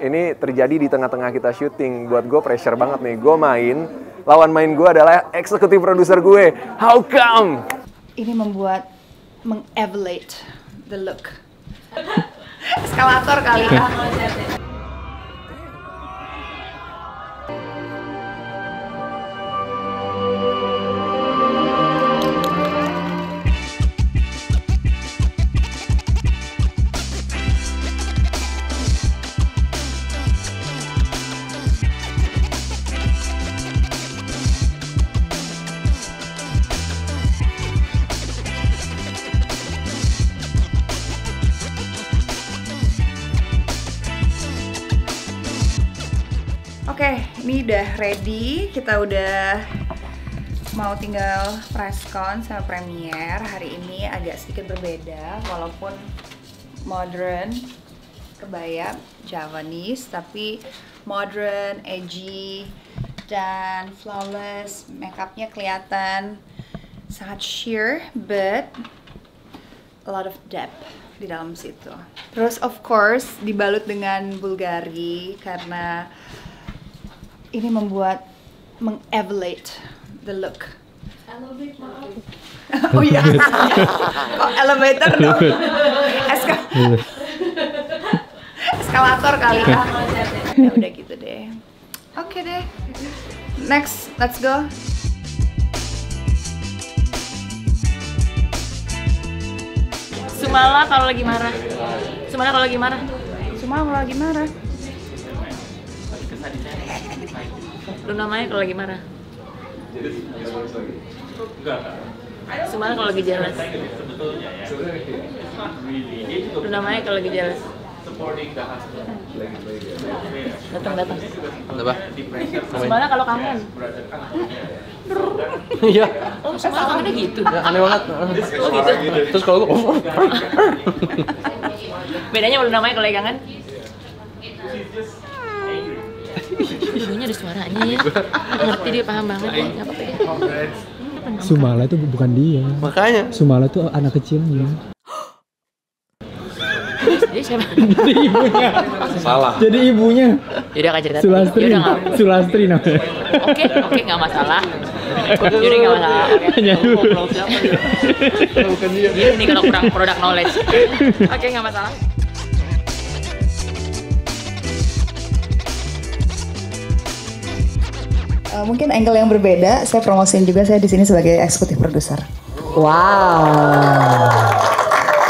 Ini terjadi di tengah-tengah kita syuting. Buat gue pressure banget nih. Gue main, lawan main gue adalah eksekutif produser gue. How come? Ini membuat meng-elevate the look. Eskalator kali ya. Oke, ini udah ready. Kita udah mau tinggal presscon sama premiere. Hari ini agak sedikit berbeda, walaupun modern, kebaya Javanese, tapi modern, edgy, dan flawless. Makeupnya kelihatan sangat sheer, but a lot of depth di dalam situ. Terus of course dibalut dengan Bulgari karena ini membuat meng-elevate the look. Elevate maaf. Oh iya. Kok elevator dong? Eskalator kali ya. Ya udah gitu deh. Oke deh. Next, let's go. Sumala kalau lagi marah. Sumala kalau lagi marah. Semua kalau lagi marah. Lu namanya kalau lagi marah. Sumala kalau lagi jealous. Lu namanya kalau lagi jealous. Datang. Apa? Sumala kalau kangen. Iya. Oh, Sumala kangennya gitu. Ya, aneh banget. Oh gitu. Terus kalau gue Bedanya lu namanya kalau lagi kangen? Ibunya ada suaranya ya. Ngerti dia, paham banget ya. Enggak apa-apa ya. Sumala itu bukan dia. makanya Sumala itu anak kecilnya. Jadi siapa? Jadi ibunya. salah. Jadi ibunya. Yaudah Kak cerita. Sulastri. Yaudah nggak. Sulastri namanya. Oke nggak masalah. Yaudah nggak masalah. Oke. Hanya dulu. Bukan dia. Ini kalau kurang product knowledge. Oke nggak masalah. Mungkin angle yang berbeda. Saya promosiin juga, saya di sini sebagai eksekutif produser. Wow.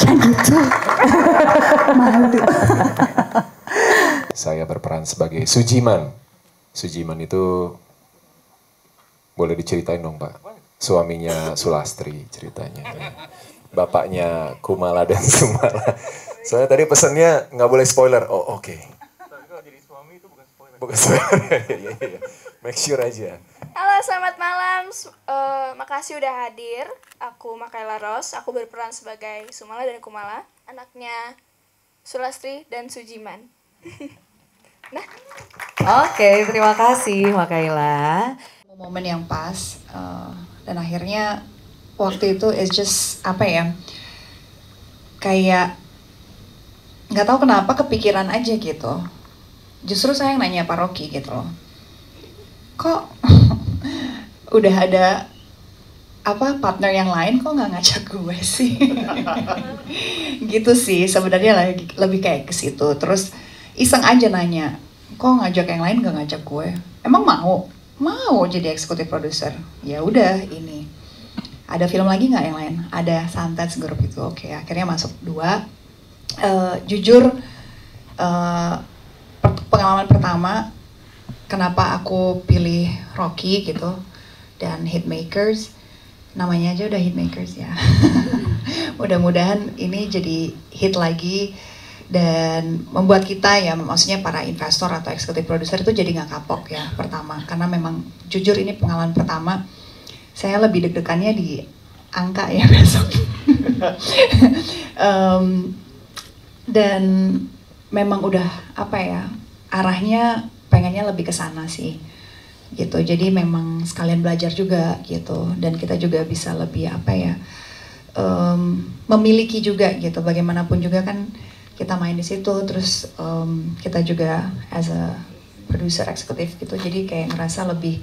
Jangan gitu. Malu. Saya berperan sebagai Sujiman. Sujiman itu boleh diceritain dong Pak? Suaminya Sulastri ceritanya. Bapaknya Kumala dan Sumala. Soalnya tadi pesannya nggak boleh spoiler. Oh oke. Tapi kalau jadi suami itu bukan spoiler. Bukan spoiler. Iya. Make sure aja. Halo, selamat malam. Makasih udah hadir. Aku Makaila Ros. Aku berperan sebagai Sumala dan Kumala, anaknya Sulastri dan Sujiman. Nah. Oke, terima kasih Makaila. Momen yang pas dan akhirnya waktu itu it's just apa ya? Kayak nggak tahu kenapa kepikiran aja gitu. Justru saya yang nanya Pak Rocky gitu loh. Kok udah ada apa partner yang lain kok nggak ngajak gue sih? Gitu sih sebenarnya lebih kayak ke situ. Terus iseng aja nanya, kok ngajak yang lain nggak ngajak gue? Emang mau jadi eksekutif produser? Ya udah ini. Ada film lagi nggak yang lain? Ada Santet Group itu. Oke, akhirnya masuk 2. Jujur pengalaman pertama. Kenapa aku pilih Rocky gitu dan Hitmakers, namanya aja udah Hitmakers ya. Mudah-mudahan ini jadi hit lagi dan membuat kita ya, maksudnya para investor atau eksekutif produser itu jadi nggak kapok ya pertama. Karena memang jujur ini pengalaman pertama, saya lebih deg-degannya di angka ya besok. Dan memang udah apa ya, arahnya pengennya lebih ke sana sih gitu. Jadi memang sekalian belajar juga gitu, dan kita juga bisa lebih apa ya, memiliki juga gitu. Bagaimanapun juga kan kita main di situ, terus kita juga as a producer eksekutif gitu, jadi kayak ngerasa lebih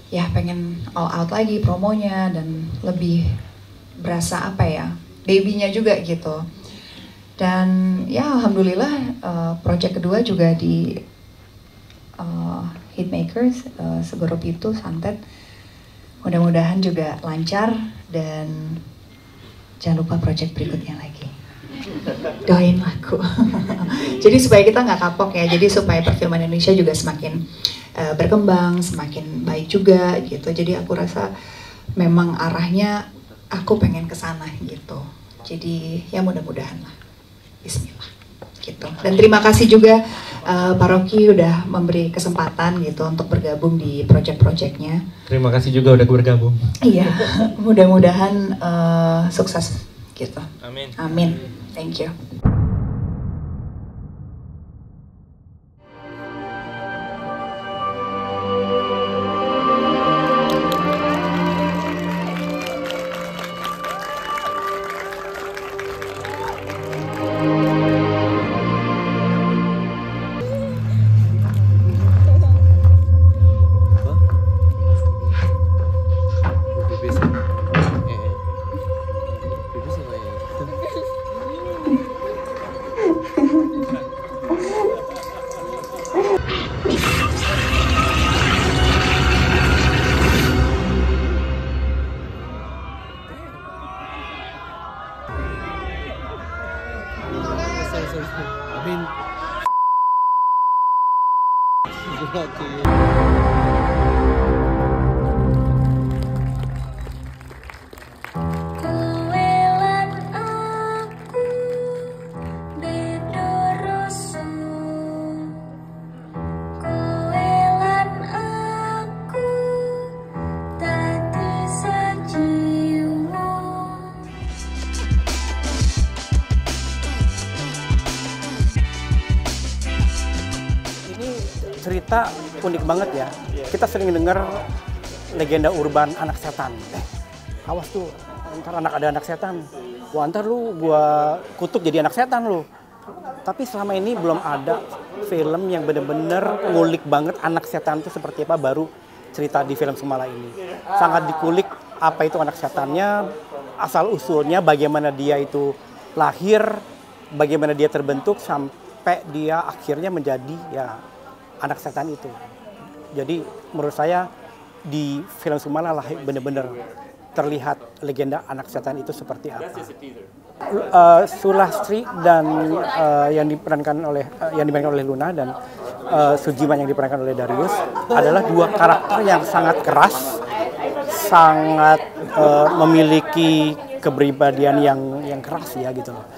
ya pengen all out lagi promonya dan lebih berasa apa ya, baby-nya juga gitu. Dan ya alhamdulillah project kedua juga di Hitmakers, Segoro Pitu, Santet. Mudah-mudahan juga lancar dan jangan lupa project berikutnya lagi. Doain aku. Jadi supaya kita nggak kapok ya, jadi supaya perfilman Indonesia juga semakin berkembang, semakin baik juga gitu. Jadi aku rasa memang arahnya aku pengen ke sana gitu. Jadi ya mudah-mudahan lah. Bismillah gitu. Dan terima kasih juga Pak Rocky udah memberi kesempatan gitu untuk bergabung di project-projectnya. Terima kasih juga udah bergabung. Iya, mudah-mudahan sukses gitu. Amin. Amin. Thank you. Kuelan aku didorosu, kuelan aku dadi sajimu. Ini cerita unik banget ya. Kita sering dengar legenda urban anak setan. Awas tuh, ntar ada anak setan. Wah, ntar lu gua kutuk jadi anak setan lu. Tapi selama ini belum ada film yang bener-bener ngulik banget anak setan itu seperti apa, baru cerita di film Sumala ini. Sangat dikulik apa itu anak setannya, asal usulnya, bagaimana dia itu lahir, bagaimana dia terbentuk sampai dia akhirnya menjadi ya anak setan itu. Jadi menurut saya di film Sumala lah benar-benar terlihat legenda anak setan itu seperti apa. Sulastri dan yang diperankan oleh Luna dan Sujiman yang diperankan oleh Darius adalah dua karakter yang sangat keras, sangat memiliki kepribadian yang keras ya gitu loh.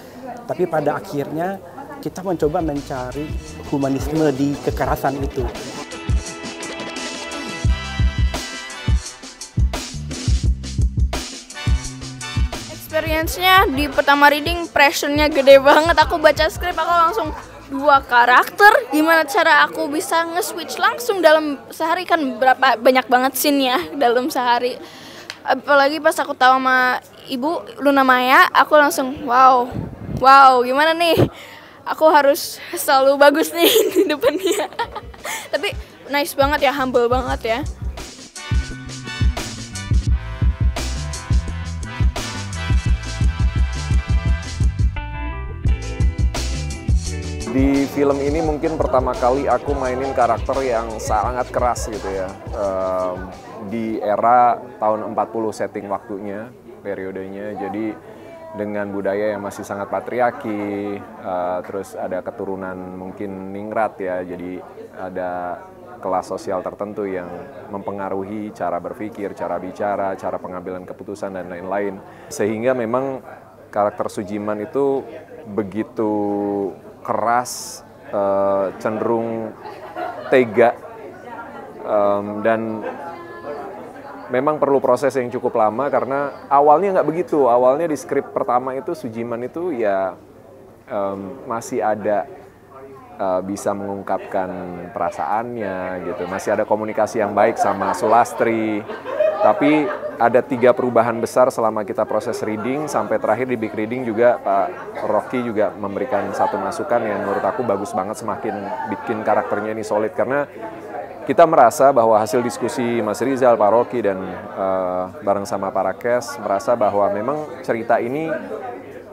Tapi pada akhirnya kita mencoba mencari humanisme di kekerasan itu. Experience-nya di pertama reading, pressure-nya gede banget. Aku baca skrip, aku langsung dua karakter. Gimana cara aku bisa nge-switch langsung dalam sehari, kan banyak banget scene-nya dalam sehari. Apalagi pas aku tahu sama Ibu Luna Maya, aku langsung wow, gimana nih? Aku harus selalu bagus nih di depannya. Tapi nice banget ya, humble banget ya. Di film ini mungkin pertama kali aku mainin karakter yang sangat keras gitu ya. Di era tahun 40 setting waktunya, periodenya. Jadi dengan budaya yang masih sangat patriarki, terus ada keturunan mungkin ningrat ya. Jadi ada kelas sosial tertentu yang mempengaruhi cara berpikir, cara bicara, cara pengambilan keputusan dan lain-lain. Sehingga memang karakter Sujiman itu begitu keras, cenderung tega, dan memang perlu proses yang cukup lama karena awalnya nggak begitu. Awalnya di skrip pertama itu Sujiman itu ya masih ada bisa mengungkapkan perasaannya gitu, masih ada komunikasi yang baik sama Sulastri, Tapi ada 3 perubahan besar selama kita proses reading, sampai terakhir di big reading juga Pak Rocky juga memberikan satu masukan yang menurut aku bagus banget, semakin bikin karakternya ini solid. Karena kita merasa bahwa hasil diskusi Mas Rizal, Pak Rocky, dan bareng sama para cast, merasa bahwa memang cerita ini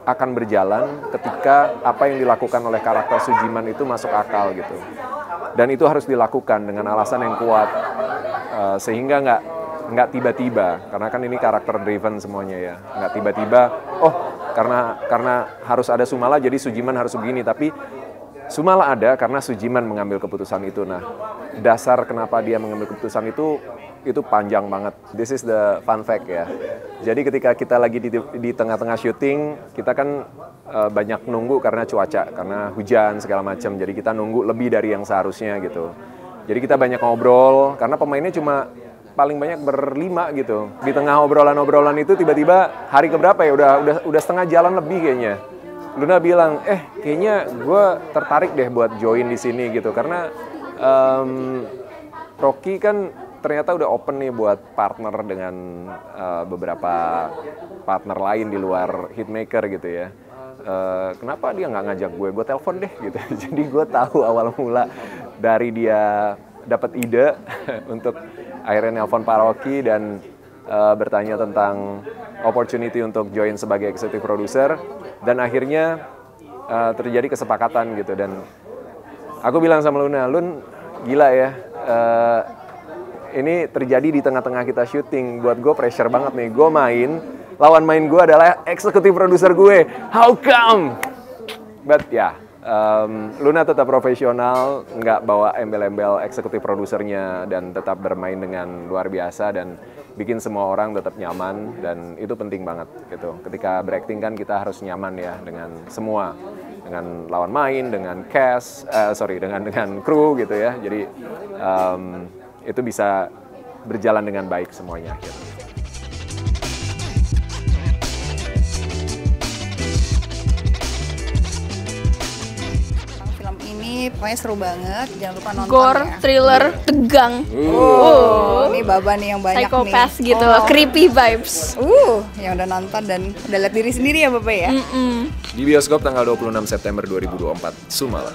akan berjalan ketika apa yang dilakukan oleh karakter Sujiman itu masuk akal gitu. Dan itu harus dilakukan dengan alasan yang kuat, sehingga nggak tiba-tiba, karena kan ini karakter driven semuanya ya, nggak tiba-tiba, oh karena harus ada Sumala jadi Sujiman harus begini, tapi Sumala ada karena Sujiman mengambil keputusan itu. Nah, dasar kenapa dia mengambil keputusan itu panjang banget. This is the fun fact ya. Jadi ketika kita lagi di tengah-tengah syuting, kita kan banyak nunggu karena cuaca, karena hujan segala macam. Jadi kita nunggu lebih dari yang seharusnya gitu. Jadi kita banyak ngobrol karena pemainnya cuma paling banyak berlima gitu. Di tengah obrolan-obrolan itu tiba-tiba hari keberapa ya, udah setengah jalan lebih kayaknya. Luna bilang, kayaknya gue tertarik deh buat join di sini gitu. Karena Rocky kan ternyata udah open nih buat partner dengan beberapa partner lain di luar Hitmaker gitu ya. Kenapa dia nggak ngajak gue telepon deh gitu. Jadi gue tahu awal mula dari dia dapat ide untuk akhirnya nelpon Pak Rocky dan bertanya tentang opportunity untuk join sebagai executive producer, dan akhirnya terjadi kesepakatan gitu. Dan aku bilang sama Luna, Lun gila ya, ini terjadi di tengah-tengah kita syuting, buat gue pressure banget nih, gue lawan main gue adalah executive producer gue, how come? But ya, Luna tetap profesional, nggak bawa embel-embel eksekutif produsernya, dan tetap bermain dengan luar biasa dan bikin semua orang tetap nyaman, dan itu penting banget gitu. Ketika berakting kan kita harus nyaman ya dengan semua, dengan lawan main, dengan cast, dengan kru gitu ya. Jadi itu bisa berjalan dengan baik semuanya gitu. Pokoknya seru banget, jangan lupa nonton Gore, ya. thriller, tegang. Ini Baba nih yang banyak Psychopath nih. gitu, creepy vibes. Yang udah nonton dan udah lihat diri sendiri ya Bapak ya. Di bioskop tanggal 26 September 2024, Sumala.